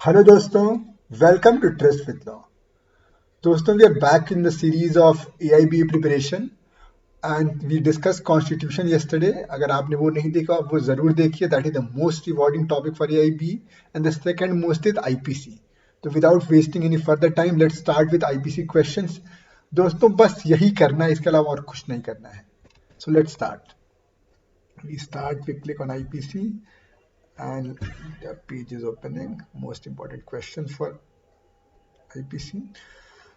Hello दोस्तों, welcome to Trust with Law. दोस्तों, we are back in the series of AIBA preparation and we discussed constitution yesterday. अगर आपने वो नहीं देखा आप वो जरूर देखिए. That is the most rewarding topic for AIBA and the second most is IPC. तो without wasting any further time, let's start with IPC questions. दोस्तों बस यही करना है, इसके अलावा और कुछ नहीं करना है. So let's start. We click on IPC. And the page is opening. Most important question for IPC.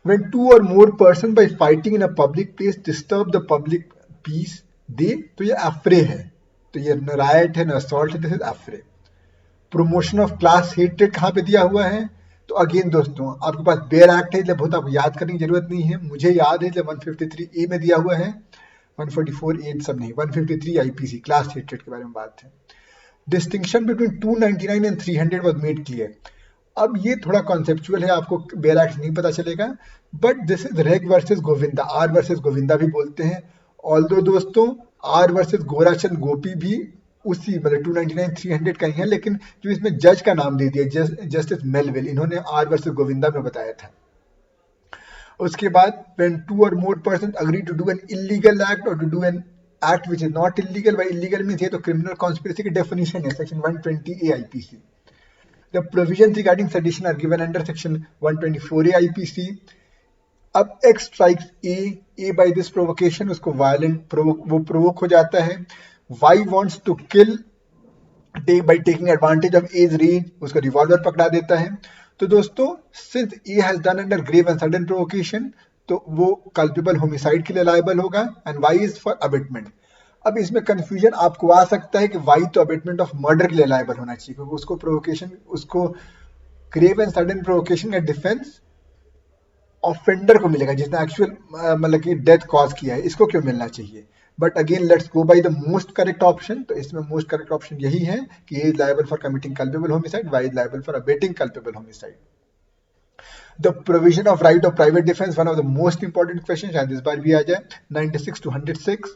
When two or more persons by fighting in a public place disturb the public peace, तो ये affray है. तो ये न riot है न assault है. This is affray. Promotion of class hatred कहाँ पे दिया हुआ है? तो अगेन दोस्तों आपके पास बेयर एक्ट है, इसलिए बहुत आपको याद करने की जरूरत नहीं है. मुझे याद है, इसलिए 153A में दिया हुआ है. 144A सब नहीं, 153 IPC क्लास हेट्रेड के बारे में बात है. Distinction between 299 and 300 was made clear. अब ये थोड़ा कॉन्सेप्चुअल है, आपको बेयर एक्ट नहीं पता चलेगा, बट दिस इज रेग versus Govinda. R versus Govinda भी बोलते हैं. ऑल्दो दोस्तों आर वर्सेस गोराचंद गोपी भी उसी मतलब 299 300 का ही है, लेकिन जो इसमें जज का नाम दे दिया जस्टिस मेलविल, इन्होंने आर वर्सेस गोविंदा में बताया था. उसके बाद when two or more persons agree to do an illegal act or to do an act which is not illegal, by illegal means ये तो criminal conspiracy की definition है, section 120A IPC. The provisions regarding sedition are given under section 124A IPC. अब X strikes A by this provocation, उसको violent वो provoke हो जाता है. Y wants to kill by taking advantage of A's rage, उसका revolver पकड़ा देता है. तो दोस्तों since A has done under grave and sudden provocation, तो वो कल्पेबल होमिसाइड के लिए लायबल होगा and Y is for abetment. अब इसमें कंफ्यूजन आपको आ सकता है कि वाई तो अबेटमेंट ऑफ मर्डर के लिए लायबल होना चाहिए, क्योंकि उसको प्रोवोकेशन, उसको ग्रेव एंड सडन प्रोवोकेशन का डिफेंस ऑफेंडर को मिलेगा जिसने एक्चुअल मतलब कि डेथ कॉज किया है, इसको क्यों मिलना चाहिए. But again let's go by the most correct option. तो इसमें मोस्ट करेक्ट ऑप्शन यही है कि A is liable for committing culpable homicide, Y is liable for abetting culpable homicide. The provision of right of private defense, one of the most important questions, शायद इस बार भी आ जाए. 96 to 106.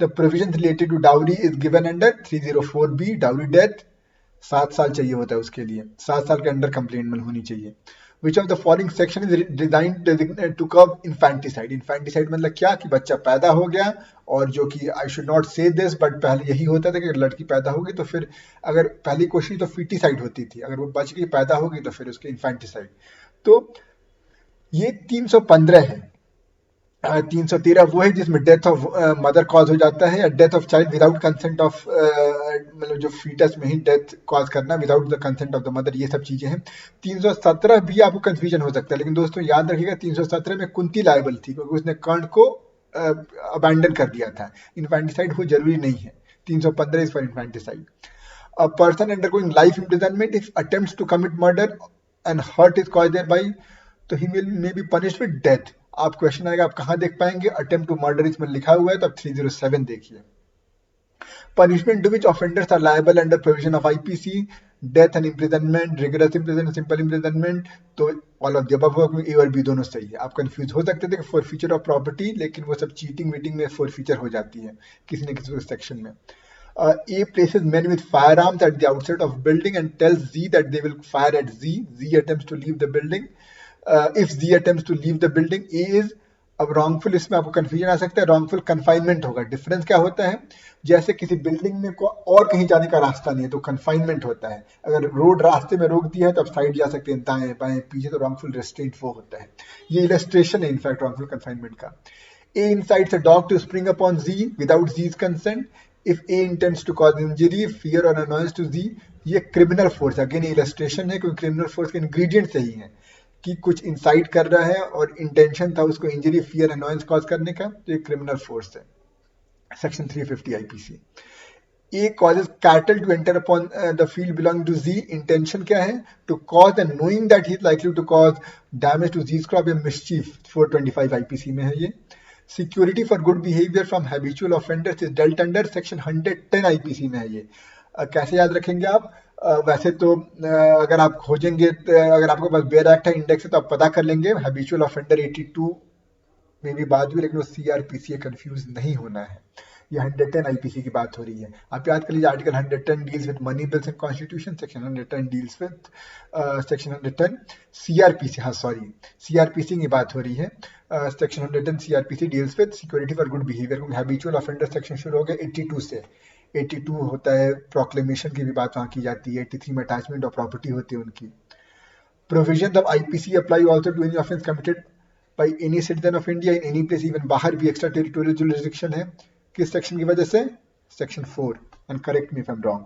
The provision related to dowry is given under 304B, dowry death. 7 साल चाहिए होता है उसके लिए, 7 साल के अंडर कंप्लेंट होनी चाहिए. Which of the following section is designed to curb infanticide? Infanticide मतलब क्या कि बच्चा पैदा हो गया, और जो कि I should not say this, but पहले यही होता था कि लड़की पैदा होगी तो फिर अगर पहली कोशिश तो फीटिसाइड होती थी, अगर वो बच गई पैदा होगी तो फिर उसके इन्फेंटिसाइड. तो ये 315 है. 313 वो है जिसमें डेथ ऑफ मदर कॉज हो जाता है, या death of child without consent of मतलब जो फीटस में ही डेथ कॉज करना without the consent of the mother, ये सब चीजें हैं. 317 भी आपको कंफ्यूजन हो सकता है, लेकिन दोस्तों याद रखिएगा 317 में कुंती लायबल थी क्योंकि उसने कर्ण को अबैंडन कर दिया था. इन्फेंटिसाइड हो जरूरी नहीं है. 315 is for infanticide. A person undergoing life imprisonment if attempts to commit murder and hurt is caused thereby, तो he may be punished with death. आप क्वेश्चन आएगा, आप कहाँ देख पाएंगे? अटेम्प्ट टू मर्डर इसमें लिखा हुआ है, तो आप 307 देखिए. Punishment to which offenders are liable under provision of IPC, death and imprisonment, rigorous imprisonment, simple imprisonment. तो all of the above, A और बी दोनों सही है. आप कंफ्यूज हो सकते थे फॉरफीचर ऑफ प्रॉपर्टी, लेकिन वो सब चीटिंग वीटिंग में फॉरफीचर हो जाती है किसी न किसी सेक्शन में. A places men with firearms at the outset of building and tells Z that they will fire at Z. Z attempts to leave the building. If Z attempts to leave the building, A is. अब wrongful, इसमें आपको confusion आ सकता है. wrongful confinement होगा. Difference क्या होता है? जैसे किसी बिल्डिंग में को और कहीं जाने का रास्ता नहीं है तो confinement होता है. अगर रोड रास्ते में रोक दिया है तो आप साइड जा सकते हैं, दाएं बाएं पीछे, तो wrongful restraint वो होता है. ये illustration है इनफैक्ट wrongful confinement का. A incites a dog to spring upon Z without Z's consent. If A intends to cause injury, fear or annoyance to Z, ये क्रिमिनल फोर्स. अगेन इलस्ट्रेशन है क्योंकि criminal force के ingredient सही है कि कुछ insight कर रहा है और इंटेंशन था उसको इंजरी, फियर, अनॉयंस कॉज करने का, तो ये क्रिमिनल फोर्स है. Section 350 IPC. A causes cattle to enter upon the field belonging to Z. Intention क्या है? To cause and knowing that he is likely to cause damage to Z's crop, या mischief. 425 IPC में है ये. Security for good behaviour from habitual offenders is dealt under section 110 IPC में है ये. कैसे याद रखेंगे आप? वैसे तो अगर आप खोजेंगे, अगर आपके पास बेयर एक्ट है, इंडेक्स है, तो आप पता कर लेंगे. हैबिचुअल ऑफेंडर 82 में भी बात हुई, लेकिन वो सीआरपीसी, कंफ्यूज नहीं होना है. ये 110 आईपीसी की बात हो रही है। आप याद कर लीजिए article 110 deals with money bills and constitution, section 110 deals with section 110 CrPC, हाँ सॉरी सीआरपीसी की बात हो रही है। Section 110 CrPC deals with security for good behaviour, क्योंकि हैबिचुअल ऑफेंडर सेक्शन शुरू हो गया 82 से। 82 होता है प्रोक्लेमेशन की भी बात वहाँ की जाती है, 83 में अटैचमेंट ऑफ प्रॉपर्टी होती है उनकी। Provisions of IPC apply also to any offence committed by any citizen of India in any place, even बाहर भी extra territorial jurisdiction है। किस सेक्शन की वजह से? Section 4, and correct me if I'm wrong.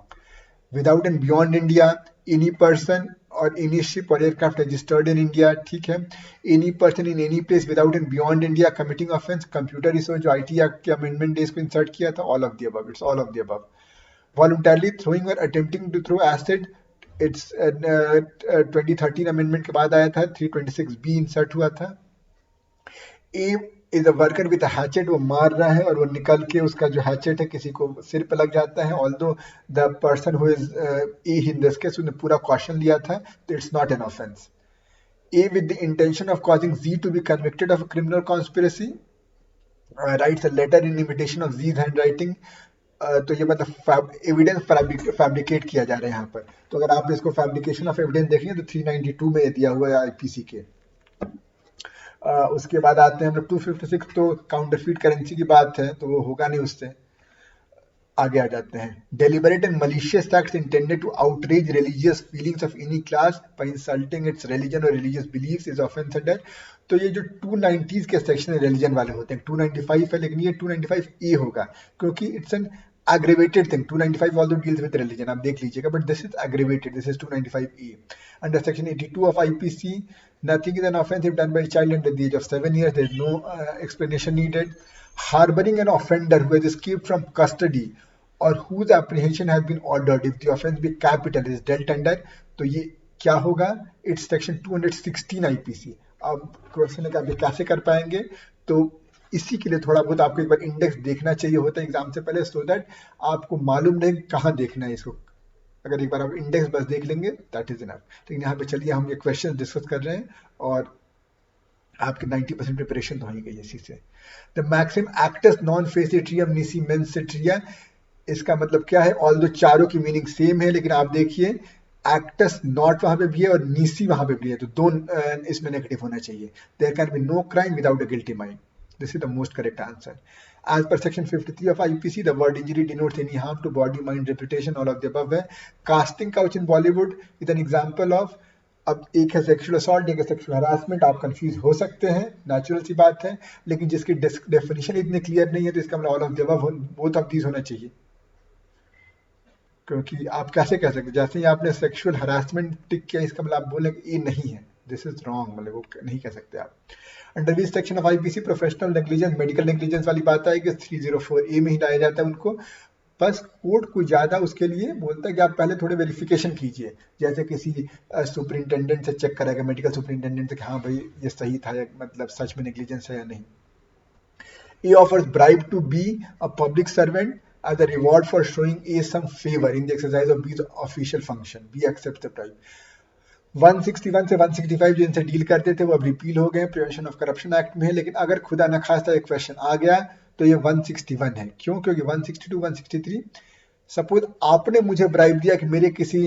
Without and beyond India, any person or any ship or aircraft registered in India, ठीक है। Any person in any place without and beyond India committing offence, computer research जो IT Act के amendment days को insert किया था, all of the above, it's all of the above. Voluntarily throwing or attempting to throw acid, it's 2013 amendment के बाद आया था, 326B insert हुआ था। A is a worker with hatchet, वो मार रहा है और वो निकल के उसका जो हैचेट है किसी को सिर पे लग जाता है, although the person who is A in this case उसने पूरा कॉशन लिया था, तो it's not an offence. A with the intention of causing G to be convicted of criminal conspiracy, writes a letter in imitation of G's handwriting, तो ये मतलब evidence fabricate किया जा रहा है यहाँ पर। तो अगर आप इसको फैब्रिकेशन ऑफ एविडेंस देखेंगे तो 392 में दिया हुआ है आईपीसी के। उसके बाद आते हैं हम लोग 256, तो काउंटरफीट करेंसी की बात है तो वो होगा नहीं उससे। आगे आ जाते हैं, deliberate and malicious acts intended to outrage religious feelings of any class by insulting its religion और religious beliefs is offence under. तो ये जो 290 के सेक्शन रिलीजन वाले होते हैं, 295 है लेकिन ये 295 ए होगा, क्योंकि it's an aggravated thing. 295 also deals with religion, आप देख लीजिएगा, but this is aggravated, this is 295A. Under section 82 of IPC, nothing is an offense if done by a child under the age of 7 years. There is no explanation needed. Harboring an offender who has escaped from custody or whose apprehension has been ordered, if the offense be capital, is dealt under, तो ये क्या होगा? It's section 216 IPC. अब question है कि आप ये कैसे कर पाएंगे, तो इसी के लिए थोड़ा बहुत आपको एक बार इंडेक्स देखना चाहिए होता है एग्जाम से पहले, सो दैट आपको मालूम नहीं कहाँ देखना है इसको। अगर एक बार आप इंडेक्स बस देख लेंगे दैट इज इनफ। लेकिन यहाँ पे चलिए हम ये क्वेश्चन डिस्कस कर रहे हैं और आपके 90% प्रिपरेशन तो हो ही गई इसी से। द मैक्सिम एक्टस नॉन फेसिट्रियम निसी मेंसिट्रिया, इसका मतलब क्या है? ऑल दो चारों की मीनिंग सेम है, लेकिन आप देखिए एक्टस नॉट वहां पे भी है और नीसी वहां पे भी है, तो दो इसमें नेगेटिव होना चाहिए। There can be no crime without a guilty mind. This is the most correct answer. As per section 53 of IPC, the word injury denotes any harm to body, mind, reputation, all of the above है। Casting couch in Bollywood is an example of, अब एक है sexual assault, एक है sexual harassment, आप confuse हो सकते हैं, नेचुरल सी बात है, लेकिन जिसकी डेफिनेशन इतनी क्लियर नहीं है तो इसका मतलब all of the above, both of these होना चाहिए। क्योंकि आप कैसे कह सकते, जैसे ही आपने सेक्सुअल हरासमेंट टिक किया इसका मतलब आप बोलेंगे ये नहीं है, दिस इज रॉन्ग, मतलब वो नहीं कह सकते आप। Under which section of IPC professional negligence, medical negligence वाली बात आएगी, 304A में ही लाया जाता है उनको। बस कोर्ट को ज्यादा उसके लिए बोलता है कि आप पहले थोड़े वेरिफिकेशन कीजिए, जैसे किसी सुपरिंटेंडेंट से चेक करेगा, मेडिकल सुपरिंटेंडेंट से कि हाँ भाई ये सही था या मतलब सच में नेग्लिजेंस है या नहीं। A offers bribe to be a public servant as a reward for showing A some favor in the exercise of B's official function. B accepts the bribe. 161 से 165 जो इनसे डील करते थे वो अब रिपील हो गए, प्रिवेंशन ऑफ करप्शन एक्ट में है, लेकिन अगर खुदा न खास्ता एक क्वेश्चन आ गया तो ये 161 है। क्यों? क्योंकि 162 163, सपोज आपने मुझे ब्राइब दिया कि मेरे किसी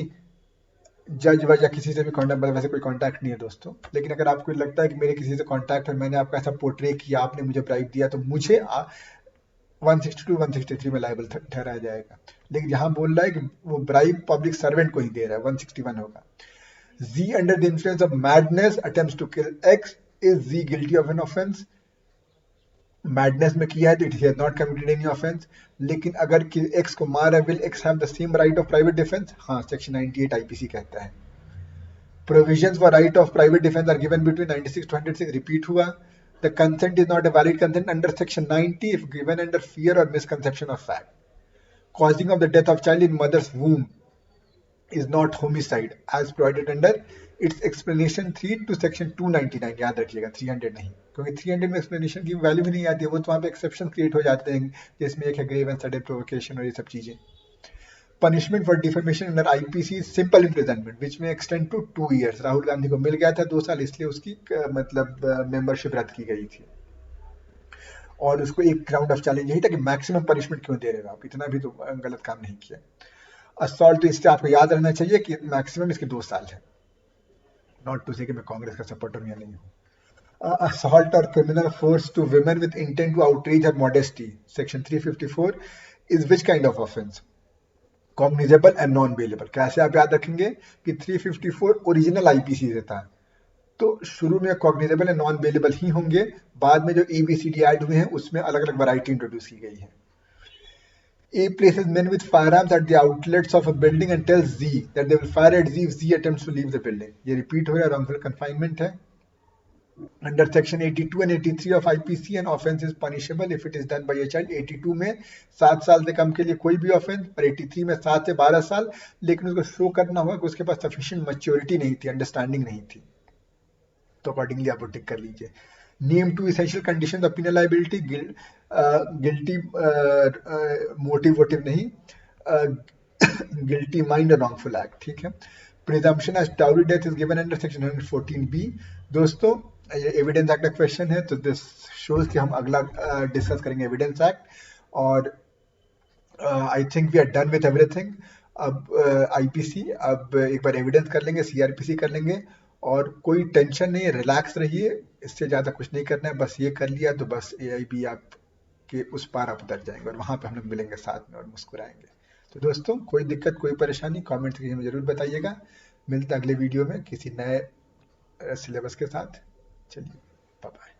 जज या किसी से भी कॉन्टैक्ट, वैसे कोई कॉन्टैक्ट नहीं है दोस्तों, लेकिन अगर आपको लगता है कि मेरे किसी से कॉन्टैक्ट है, मैंने आपका ऐसा पोर्ट्रे किया, आपने मुझे ब्राइब दिया, तो मुझे 162 163 में लायबल ठहराया जाएगा। लेकिन यहाँ बोल रहा है कि वो ब्राइब पब्लिक सर्वेंट को ही दे रहा है, 161 होगा। Z under the influence of madness attempts to kill X, is Z guilty of an offense? Madness में किया है तो it has not committed any offence. लेकिन अगर X को मारा, will X have the same right of private defence? हाँ, section 98 IPC कहता है। Provisions for right of private defence are given between 96 to 106, repeat हुआ। The consent is not a valid consent under section 90 if given under fear or misconception of fact. Causing of the death of child in mother's womb is not homicide as provided under its explanation 3 to section 299। याद रखिएगा 300 नहीं, क्योंकि 300 में explanation की value भी नहीं आती है, वो तो वहाँ पे एक्सेप्शन क्रिएट हो जाते हैं, जिसमें एक है ग्रेव एंड सडन प्रोवोकेशन और ये सब चीजें। Punishment for defamation under IPC simple imprisonment which may extend to 2 years। Rahul Gandhi को मिल गया था 2 साल, इसलिए उसकी मतलब मेंबरशिप रद्द की गई थी। और उसको एक राउंड ऑफ चैलेंज यही था कि मैक्सिमम पनिशमेंट क्यों दे रहे हो आप, इतना भी तो गलत काम नहीं किया। असॉल्ट तो इससे आपको याद रहना चाहिए कि मैक्सिमम इसके 2 साल है, नॉट टू से कि मैं कांग्रेस का सपोर्टर हूं या नहीं हूँ। असॉल्ट और criminal force to women with intent to outreach her modesty, section 354 is which kind of offence? Cognizable and non bailable. कैसे आप याद रखेंगे कि 354 ओरिजिनल आईपीसी से था, तो शुरू में कॉग्निजेबल एंड नॉन बेलेबल ही होंगे, बाद में जो एबीसीडी ऐड हुए हैं उसमें अलग अलग वैरायटी इंट्रोड्यूस की गई है। A places men with firearms at the outlets of a building and tells Z that they will fire at Z if Z attempts to leave the building. ये repeat हो रहा है, wrongful confinement है। Under section 82 and 83 of IPC, an offence is punishable if it is done by a child. 82 में 7 साल से कम के लिए कोई भी ऑफेंस, पर 83 में 7 से 12 साल, लेकिन उसको शो करना होगा कि उसके पास सफिशिएंट मैच्योरिटी नहीं थी, अंडरस्टैंडिंग नहीं थी, तो अकॉर्डिंगली आप वो टिक कर लीजिए। Name two essential condition of penal liability, guilty motive votive नहीं, गिल्टी माइंड और रॉन्गफुल एक्ट, ठीक है। Presumption as dowry death is given under section 114B। दोस्तों ये एविडेंस एक्ट का क्वेश्चन है, तो दिस शोज कि हम अगला डिस्कस करेंगे एविडेंस एक्ट, और I think we are done with everything. अब आईपीसी, अब एक बार एविडेंस कर लेंगे, सीआरपीसी कर लेंगे, और कोई टेंशन नहीं है, रिलैक्स रहिए, इससे ज़्यादा कुछ नहीं करना है, बस ये कर लिया तो बस एआईबी आप के उस पार आप उतर जाएंगे, और वहाँ पे हम लोग मिलेंगे साथ में और मुस्कुराएंगे। तो दोस्तों कोई दिक्कत कोई परेशानी कमेंट करके हमें ज़रूर बताइएगा। मिलते हैं अगले वीडियो में किसी नए सिलेबस के साथ। चलिए, बाय बाय।